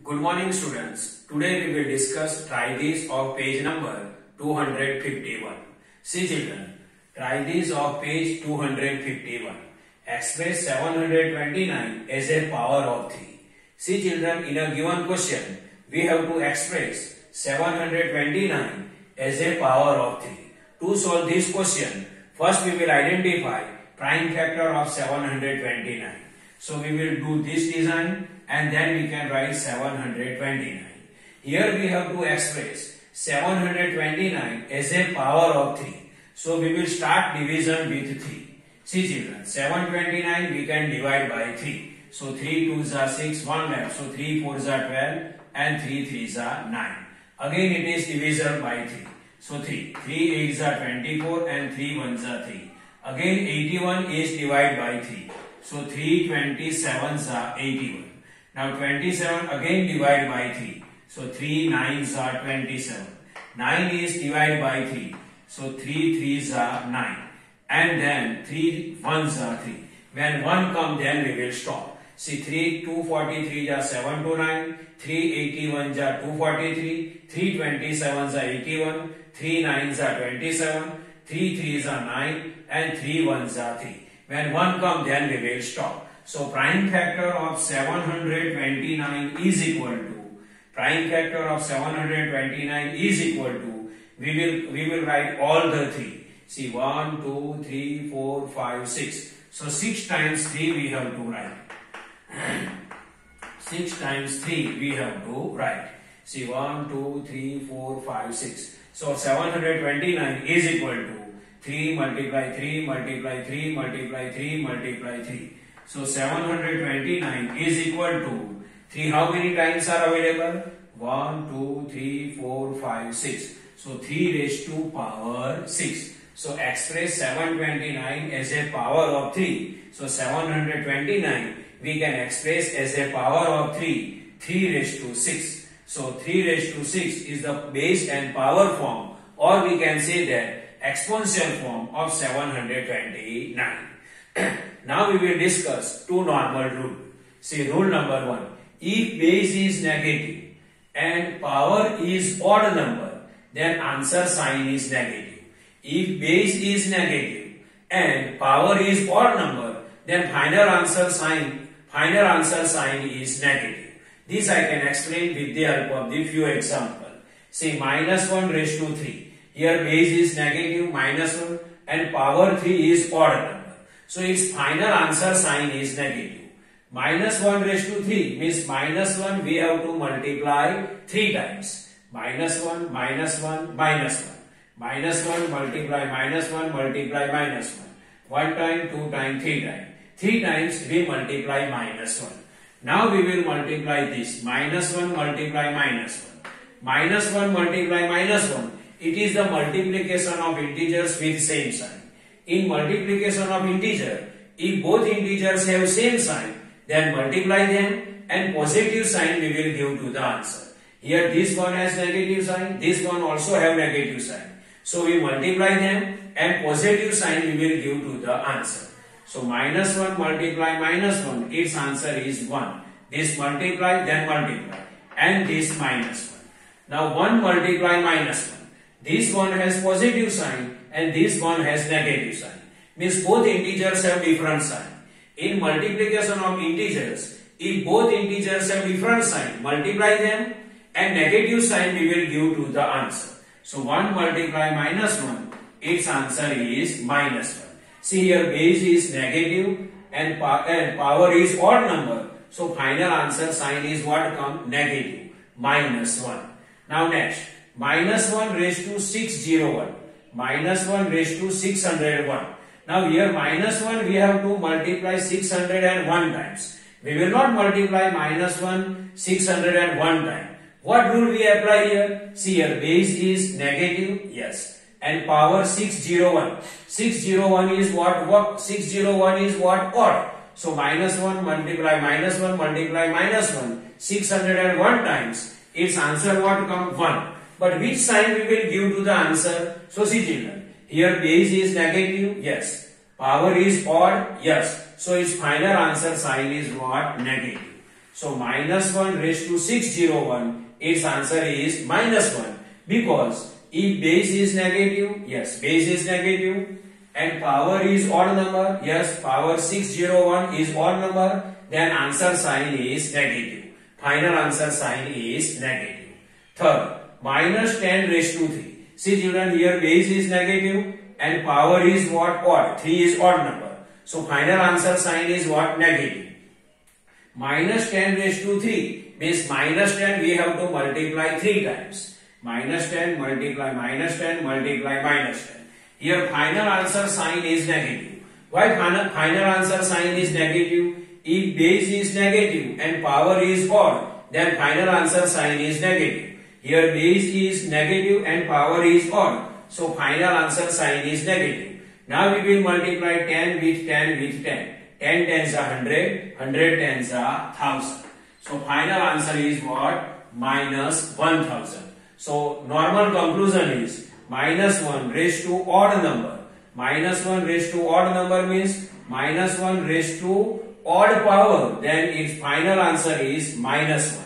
Good morning students. Today we will discuss try this of page number 251. See children, try this of page 251. Express 729 as a power of 3. See children, in a given question, we have to express 729 as a power of 3. To solve this question, first we will identify prime factor of 729. So we will do this design and then we can write 729. Here we have to express 729 as a power of 3. So we will start division with 3. See children, 729 we can divide by 3. So 3 2s are 6, 1 left. So 3 4s are 12 and 3 3s are 9. Again it is divisible by 3. So 3 8s are 24 and 3 1s are 3. Again 81 is divided by 3. So 3 27s are 81. Now 27 again divided by 3. So 3 9s are 27. 9 is divided by 3. So 3 3s are 9. And then 3 1s are 3. When 1 comes, then we will stop. See 3 243 are 7 to 9. 3 81 are 243. 3 27s are 81. 3 9s are 27. 3 3s are 9. And 3 1s are 3. When 1 comes, then we will stop. So prime factor of 729 is equal to, we will write all the 3. See 1, 2, 3, 4, 5, 6. So 6 times 3 we have to write. 6 times 3 we have to write. See 1, 2, 3, 4, 5, 6. So 729 is equal to 3 multiply 3 multiply 3 multiply 3 multiply 3. So 729 is equal to 3. How many times are available? 1, 2, 3, 4, 5, 6. So 3 raised to power 6. So express 729 as a power of 3. So 729 we can express as a power of 3. 3 raised to 6. So 3 raised to 6 is the base and power form, or we can say that exponential form of 729. Now we will discuss two normal rules. See rule number 1. If base is negative and power is odd number, then answer sign is negative. If base is negative and power is odd number, then final answer sign is negative. This I can explain with the help of the few examples. See minus 1 raised to 3. Here base is negative minus 1 and power 3 is odd number. So its final answer sign is negative. Minus 1 raised to 3 means minus 1 we have to multiply 3 times. Minus 1, minus 1, minus 1. Minus 1 multiply minus 1 multiply minus 1. 1 time, 2 time, 3 time. 3 times we multiply minus 1. Now we will multiply this. Minus 1 multiply minus 1. Minus 1 multiply minus 1. It is the multiplication of integers with same sign. In multiplication of integer, if both integers have same sign, then multiply them and positive sign we will give to the answer. Here this one has negative sign, this one also have negative sign. So we multiply them and positive sign we will give to the answer. So minus 1 multiply minus 1, its answer is 1. This multiply, then multiply, and this minus 1. Now 1 multiply minus 1. This one has positive sign and this one has negative sign. Means both integers have different sign. In multiplication of integers, if both integers have different sign, multiply them and negative sign we will give to the answer. So 1 multiply minus 1, its answer is minus 1. See here base is negative and power is odd number. So final answer sign is what come? Negative, minus 1. Now next, minus 1 raised to 601. Minus 1 raised to 601. Now here minus 1 we have to multiply 601 times. We will not multiply minus 1 601 times. What rule we apply here? See here base is negative, yes, and power 601. 601 is what? 601 is what? Odd. So minus 1 multiply minus 1 multiply minus 1 601 times. Its answer what come? 1. But which sign we will give to the answer? So see children, here base is negative, yes. Power is odd, yes. So its final answer sign is what? Negative. So minus 1 raised to 601, its answer is minus 1, because if base is negative, yes, base is negative, and power is odd number, yes, power 601 is odd number, then answer sign is negative. Final answer sign is negative. Third, minus 10 raised to 3. See children, here base is negative and power is what? Odd. 3 is odd number. So final answer sign is what? Negative. Minus 10 raised to 3 means minus 10 we have to multiply 3 times. Minus 10 multiply minus 10 multiply minus 10. Here final answer sign is negative. Why final answer sign is negative? If base is negative and power is odd, then final answer sign is negative. Here base is negative and power is odd, so final answer sign is negative. Now we will multiply 10 with 10 with 10. 10 tens are 100, 100 tens are 1000. So final answer is what? Minus 1000. So normal conclusion is minus 1 raised to odd number. Minus 1 raised to odd number means minus 1 raised to odd power, then its final answer is minus 1.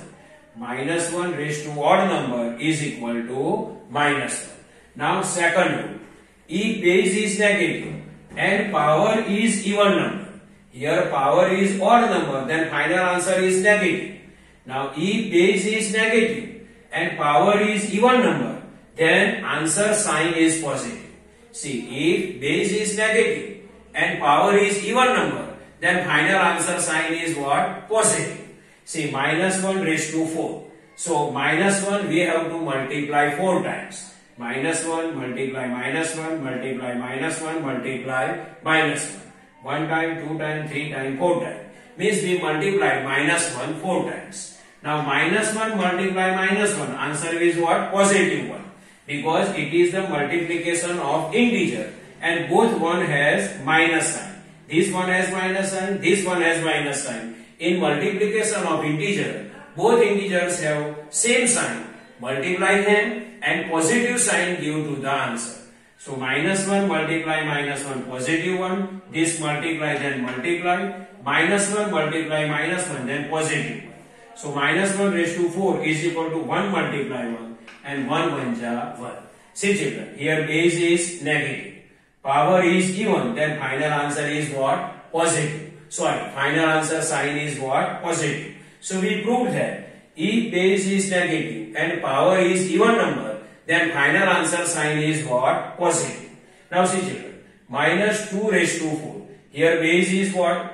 Minus 1 raised to odd number is equal to minus 1. Now second rule, if base is negative and power is even number, here power is odd number, then final answer is negative. Now if base is negative and power is even number, then answer sign is positive. See, if base is negative and power is even number, then final answer sign is what? Positive. See, minus 1 raised to 4. So minus 1 we have to multiply 4 times. Minus 1 multiply minus 1 multiply minus 1 multiply minus 1. 1 time, 2 time, 3 time, 4 time. Means we multiply minus 1 4 times. Now minus 1 multiply minus 1, answer is what? Positive 1. Because it is the multiplication of integer and both one has minus sign. This one has minus sign, this one has minus sign. In multiplication of integer, both integers have same sign. Multiply them and positive sign give to the answer. So minus 1 multiply minus 1 positive 1. This multiply then multiply. Minus 1 multiply minus 1 then positive 1. So minus 1 raised to 4 is equal to 1 multiply 1 and 1 1 ja 1. See children, here base is negative. Power is even, then final answer is what? Positive. Sorry, final answer sign is what? Positive. So we proved that if base is negative and power is even number, then final answer sign is what? Positive. Now see children, minus 2 raised to 4. Here base is what?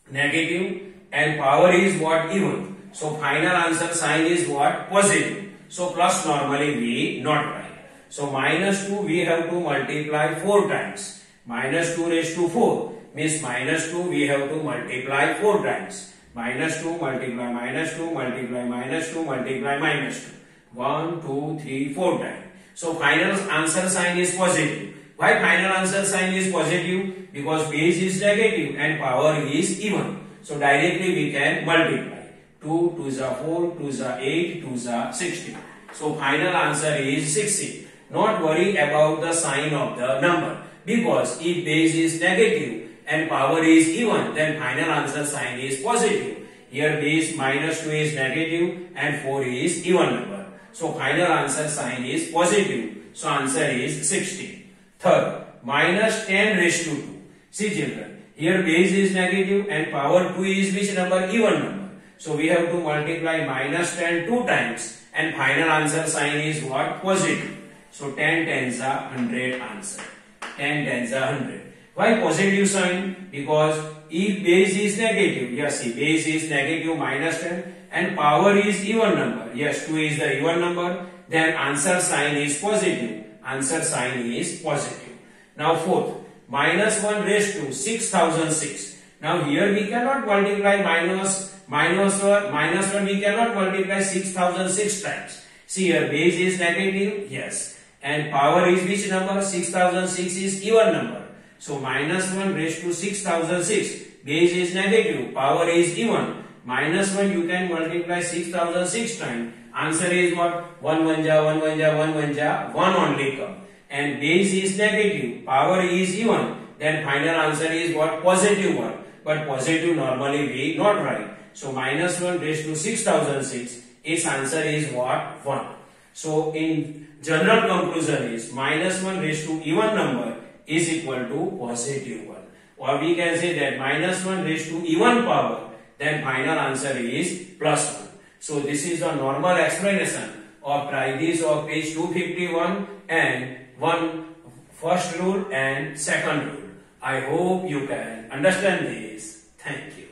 Negative and power is what? Even. So final answer sign is what? Positive. So plus normally we not write. So minus 2 we have to multiply 4 times. Minus 2 raised to 4 means minus 2 we have to multiply 4 times. Minus 2 multiply minus 2 multiply minus 2 multiply minus 2. 1, 2, 3, 4 times. So final answer sign is positive. Why final answer sign is positive? Because base is negative and power is even. So directly we can multiply. 2, 2 is 4, 2 is 8, 2 is 16. So final answer is 16. Not worry about the sign of the number, because if base is negative and power is even, then final answer sign is positive. Here base minus 2 is negative and 4 is even number. So final answer sign is positive. So answer is 16. Third, minus 10 raised to 2. See children, here base is negative and power 2 is which number? Even number. So we have to multiply minus 10 2 times and final answer sign is what? Positive. So 10 tens are 100 answer. 10 tens are 100. Why positive sign? Because if base is negative, yes, see, base is negative minus 10 and power is even number. Yes, 2 is the even number. Then answer sign is positive. Answer sign is positive. Now fourth, minus 1 raised to 6006. Now here we cannot multiply minus 1 we cannot multiply 6006 times. See here base is negative, yes. And power is which number? 6006 is even number. So minus 1 raised to 6006. Base is negative, power is even. Minus 1 you can multiply 6006 times. Answer is what? 1 1 ja 1 1 ja 1 1 ja 1 only come. And base is negative, power is even. Then final answer is what? Positive 1. but positive normally we not write. So minus 1 raised to 6006, its answer is what? 1. So in general conclusion is minus 1 raised to even number is equal to positive 1. Or we can say that minus 1 raised to even power, then final answer is plus 1. So this is the normal explanation of practice of page 251 and first rule and second rule. I hope you can understand this. Thank you.